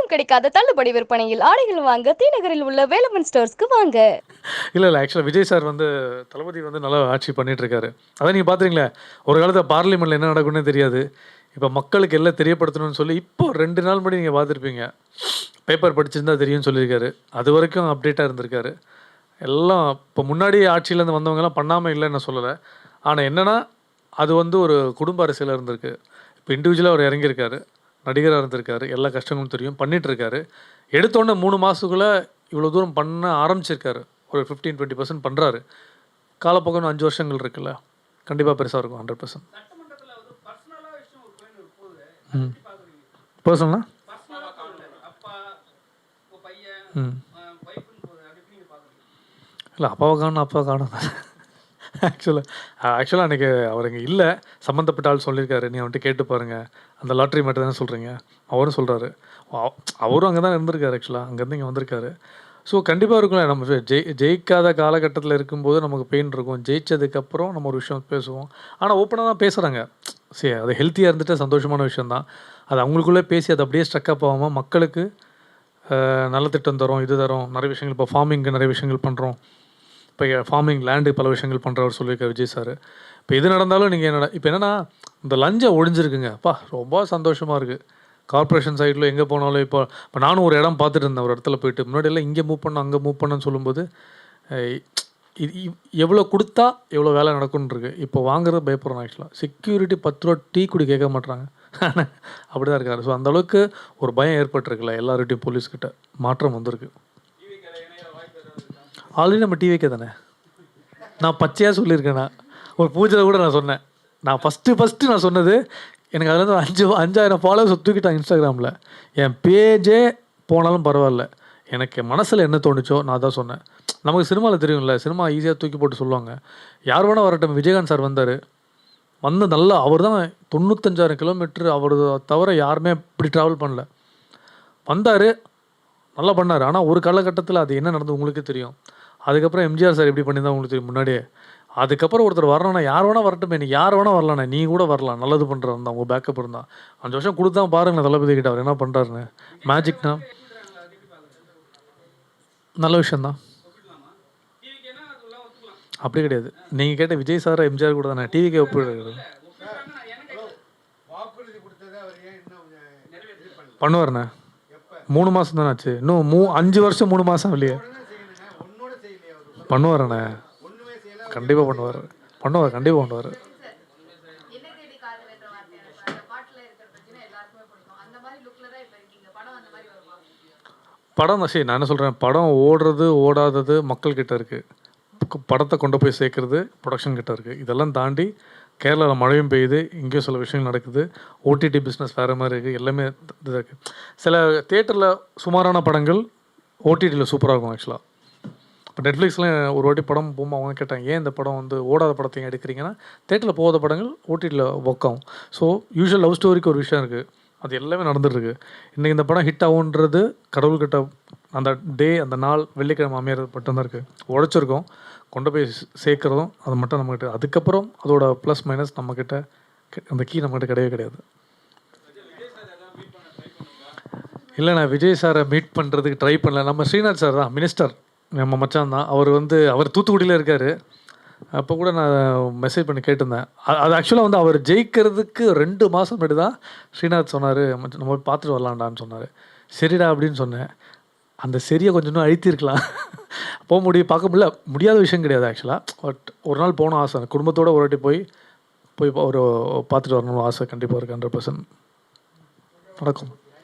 எங்கும் கிடைக்காத தள்ளுபடி விற்பனையில் ஆடைகள் வாங்க தீநகரில் உள்ள வேலவன் ஸ்டோர்ஸ்க்கு வாங்க. இல்லை ஆக்சுவலாக விஜய் சார் வந்து தளபதி வந்து நல்லா ஆட்சி பண்ணிட்டு இருக்காரு. அதான் நீங்கள் பார்த்துறீங்களே, ஒரு காலத்தில் பார்லிமெண்ட்டில் என்ன நடக்கும்னே தெரியாது. இப்போ மக்களுக்கு எல்லாம் தெரியப்படுத்தணும்னு சொல்லி இப்போ 2 நாள் முன்னாடி நீங்கள் பார்த்துருப்பீங்க, பேப்பர் படிச்சிருந்தா தெரியும்னு சொல்லியிருக்காரு. அது வரைக்கும் அப்டேட்டாக இருந்திருக்காரு. எல்லாம் இப்போ முன்னாடி ஆட்சியிலேருந்து வந்தவங்கலாம் பண்ணாமல் இல்லைன்னு நான் சொல்லலை. ஆனால் என்னென்னா அது வந்து ஒரு குடும்ப அரசியலாக இருந்திருக்கு. இப்போ இண்டிவிஜுவலாக அவர் இறங்கியிருக்காரு, நடிகராக இருந்திருக்காரு, எல்லா கஷ்டங்களும் தெரியும், பண்ணிகிட்ருக்காரு. எடுத்தோடனே 3 மாதத்துக்குள்ளே இவ்வளோ தூரம் பண்ண ஆரம்பிச்சிருக்காரு. ஒரு 15-20% பண்ணுறாரு. காலப்போக்கம் 5 வருஷங்கள் இருக்குல்ல, கண்டிப்பாக பெருசாக இருக்கும். 100%. பர்சனலா இல்லை, அப்பாவை காணும் அப்பா காணும். ஆக்சுவலாக அன்றைக்கி அவர் இங்கே இல்லை, சம்மந்தப்பட்ட ஆள் சொல்லியிருக்காரு, நீ அவன்கிட்ட கேட்டு பாருங்கள், அந்த லாட்ரி மட்டும் தானே சொல்கிறீங்க. அவரும் சொல்கிறாரு, அவரும் அங்கே தான் இருந்திருக்காரு. ஆக்சுவலாக அங்கேருந்து இங்கே வந்திருக்காரு. ஸோ கண்டிப்பாக இருக்கும்ல, நம்ம ஜெயிக்காத காலகட்டத்தில் இருக்கும்போது நமக்கு பெயின் இருக்கும். ஜெயிச்சதுக்கப்புறம் நம்ம ஒரு விஷயம் பேசுவோம். ஆனால் ஓப்பனாக தான் பேசுகிறாங்க. சரி, அது ஹெல்த்தியாக இருந்துட்டு சந்தோஷமான விஷயந்தான். அது அவங்களுக்குள்ளே பேசி அது அப்படியே ஸ்ட்ரக்கப் ஆகாமல் மக்களுக்கு நல்ல திட்டம் தரோம், இது தரோம், நிறைய விஷயங்கள். இப்போ ஃபார்மிங்க்கு நிறைய விஷயங்கள் பண்ணுறோம். இப்போ ஃபார்மிங் லேண்டு பல விஷயங்கள் பண்ணுறவர் சொல்லியிருக்கார் விஜய் சார். இப்போ எது நடந்தாலும் நீங்கள் இப்போ என்னென்னா இந்த லஞ்சம் ஒழிஞ்சிருக்குங்க. அப்பா ரொம்ப சந்தோஷமாக இருக்குது. கார்ப்பரேஷன் சைடில் எங்கே போனாலும் இப்போ நானும் ஒரு இடம் பார்த்துட்டு இருந்தேன். ஒரு இடத்துல போயிட்டு முன்னாடியெல்லாம் இங்கே மூவ் பண்ண அங்கே மூவ் பண்ணன்னு சொல்லும்போது இது எவ்வளோ கொடுத்தா எவ்வளோ வேலை நடக்கும்னு இருக்குது. இப்போ வாங்குறது பயப்படுறோம். ஆக்சுவலாக செக்யூரிட்டி 10 ரூபா டீ குடி கேட்க மாட்றாங்க. அப்படி தான் இருக்காரு. ஸோ அந்தளவுக்கு ஒரு பயம் ஏற்பட்டுருக்குல்ல எல்லார்கிட்டையும். போலீஸ்கிட்ட மாற்றம் வந்திருக்கு. ஆல்ரெடி நம்ம டிவிக்கே தானே, நான் பச்சையாக சொல்லியிருக்கேண்ணா. ஒரு பூஜையில் கூட நான் சொன்னேன். நான் ஃபஸ்ட்டு நான் சொன்னது, எனக்கு அதில் வந்து 5000 ஃபாலோவர்ஸ் தூக்கிட்டாங்க இன்ஸ்டாகிராமில். என் பேஜே போனாலும் பரவாயில்ல, எனக்கு மனசில் என்ன தோணுச்சோ நான் தான் சொன்னேன். நமக்கு சினிமாவில் தெரியும்ல, சினிமா ஈஸியாக தூக்கி போட்டு சொல்லுவாங்க. யார் வேணால் வரட்டும். விஜயகாந்த் சார் வந்தார், வந்து நல்லா அவர் தான் 95,000 கிலோமீட்டர் அவர் தவிர யாருமே இப்படி ட்ராவல் பண்ணல. வந்தார், நல்லா பண்ணார். ஆனால் ஒரு காலகட்டத்தில் அது என்ன நடந்தது உங்களுக்கே தெரியும். அதுக்கப்புறம் எம்ஜிஆர் சார் எப்படி பண்ணியிருந்தா உங்களுக்கு தெரியும் முன்னாடியே. அதுக்கப்புறம் ஒருத்தர் வரணும்னா யார் வேணால் வரட்டும், நீ யார் வேணால் வரலாண்ணே, நீ கூட வரலாம், நல்லது பண்ணுறாரு தான், உங்கள் பேக்கப் இருந்தால். 5 வருஷம் கொடுத்தா பாருங்களேன் தளபதி கிட்ட அவர் என்ன பண்ணுறாருன்னு. மேஜிக்னா நல்ல விஷயந்தான். அப்படி கிடையாது. நீங்கள் கேட்ட விஜய் சார் எம்ஜிஆர் கூட தானே டிவிக்கே ஒப்பிடுறது பண்ணுவார்ண்ணே. 3 மாதம் தானே ஆச்சு, இன்னும் 5 வருஷம் 3 மாதம் இல்லையே. பண்ணுவார்ண்ணே, கண்டிப்பாக பண்ணுவார். கண்டிப்பாக பண்ணுவார். படம் சரி, நான் என்ன சொல்கிறேன், படம் ஓடுறது ஓடாதது மக்கள்கிட்ட இருக்குது. படத்தை கொண்டு போய் சேர்க்குறது ப்ரொடக்ஷன் கிட்ட இருக்குது. இதெல்லாம் தாண்டி கேரளாவில் மழையும் பெய்யுது, இங்கேயும் சில விஷயங்கள் நடக்குது. ஓடிடி பிஸ்னஸ் வேறு மாதிரி இருக்குது. எல்லாமே இது இருக்குது. சில தியேட்டரில் சுமாரான படங்கள் ஓடிடியில் சூப்பராக இருக்கும். ஆக்சுவலாக இப்போ நெட்ஃப்ளிக்ஸில் ஒரு வாட்டி படம் போகும்போது அவங்க கேட்டாங்க, ஏன் இந்த படம் வந்து ஓடாத படத்தையும் எடுக்கிறீங்கன்னா, தேட்டரில் போகாத படங்கள் ஓடிடியில் ஒர்க் ஆகும். ஸோ யூஷுவல் லவ் ஸ்டோரிக்கு ஒரு விஷயம் இருக்குது, அது எல்லாமே நடந்துகிட்ருக்கு. இன்றைக்கி இந்த படம் ஹிட் ஆகுன்றது கடவுள்கிட்ட அந்த டே, அந்த நாள் வெள்ளிக்கிழமை அமையிறது மட்டும்தான் இருக்குது. உழைச்சிருக்கோம், கொண்டு போய் சேர்க்குறதும் அது மட்டும் நம்மக்கிட்ட. அதுக்கப்புறம் அதோட ப்ளஸ் மைனஸ் நம்மக்கிட்ட, அந்த கீ நம்மக்கிட்ட கிடையவே கிடையாது. இல்லை, நான் விஜய் சாரை மீட் பண்ணுறதுக்கு ட்ரை பண்ணல. நம்ம ஸ்ரீநாத் சார் தான் மினிஸ்டர், நம்ம மச்சான் தான். அவர் தூத்துக்குடியில் இருக்கார். அப்போ கூட நான் மெசேஜ் பண்ணி கேட்டிருந்தேன். அது ஆக்சுவலாக வந்து அவர் ஜெயிக்கிறதுக்கு 2 மாதம் முன்னாடி தான் ஸ்ரீநாத் சொன்னார், நம்ம பார்த்துட்டு வரலான்டான்னு சொன்னார். சரிடா அப்படின்னு சொன்னேன். அந்த சரியை கொஞ்சம் இன்னும் அழுத்திருக்கலாம். போக பார்க்க முடியாத விஷயம் கிடையாது ஆக்சுவலாக. பட் ஒரு நாள் போகணும் ஆசை, குடும்பத்தோடு ஒரு வாட்டி போய் ஒரு பார்த்துட்டு வரணும்னு ஆசை கண்டிப்பாக இருக்குது. 100% நடக்கும்.